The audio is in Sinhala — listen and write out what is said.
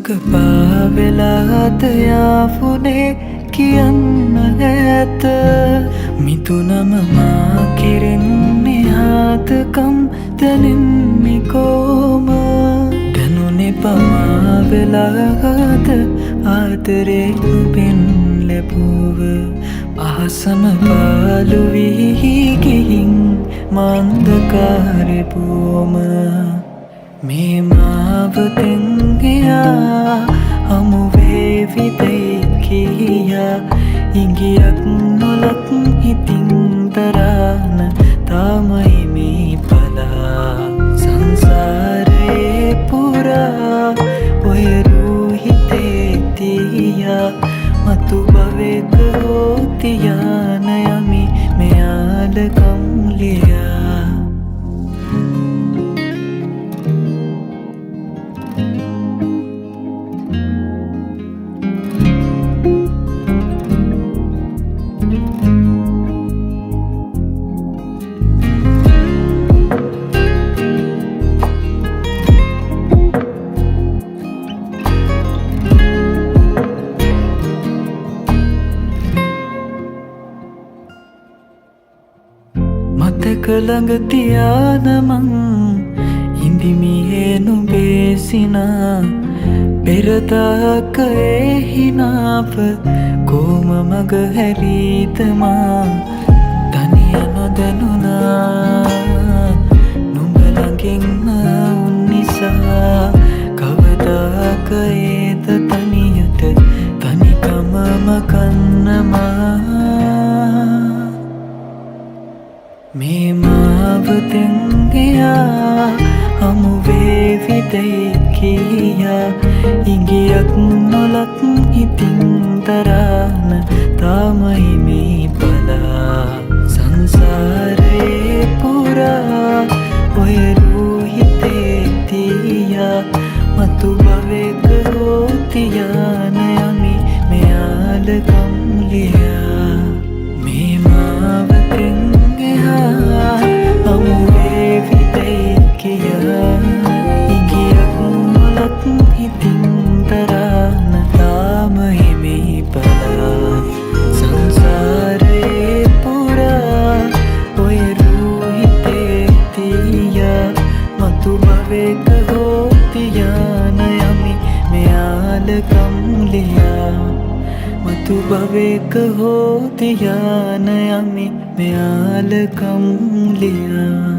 මග පාවෙලාද යාපුනේ කියන්න ඇත මිතුනම මා කෙරෙන්නේ ආතකම් දැනෙන්නේ කොම දැනුනේ පමාවෙලාද ආදරේ නුඹෙන් ලැබුව අහසම පාළු වී ගිහින් මන්දකාරේ පුවම මේ මාවතෙන් ගියා හමු වේවි දැයි කියා ඉඟියක් නොලක් හිතින් දරාන තාමයි මේ පලා සංසාරේ පුරා ඔය රූහිතේ තියා මතු භවෙක හෝතියාන යමි මෙයාලකම් ලියා මතක ළඟ තියාන මං ඉඳිමියේ නුඹේ සිනා පෙරදාක ඒ හිනාව කොම මග හැරීද මා තනිය නොදැනුණා නුඹ ළඟින් වුන් නිසා කවදාක ඒද තනියට තනිකමම කන්නමා මේ මාවතෙන් ගියා හමු වේවි දැයි කියා ඉඟියක් නොලක් හිතින් දරාන තාමයි මේ පලා සංසාරේ පුරා ඔය රූහිතේ තියා මතු භවෙක හෝතියාන යමි මෙයාලකම් ලියා මේ මාවතෙන් හමු වේවි දැයි කියා ඉඟියක් නොලක් හිතින් දරාන තාමයි මේ පලා සංසාරේ පුරා ඔය රූහිතේ තියා මතු භවෙක හෝතියාන යමි මෙයාලකම් ලියා මතු භවෙක හෝතියාන යමි මෙයාලකම් ලියා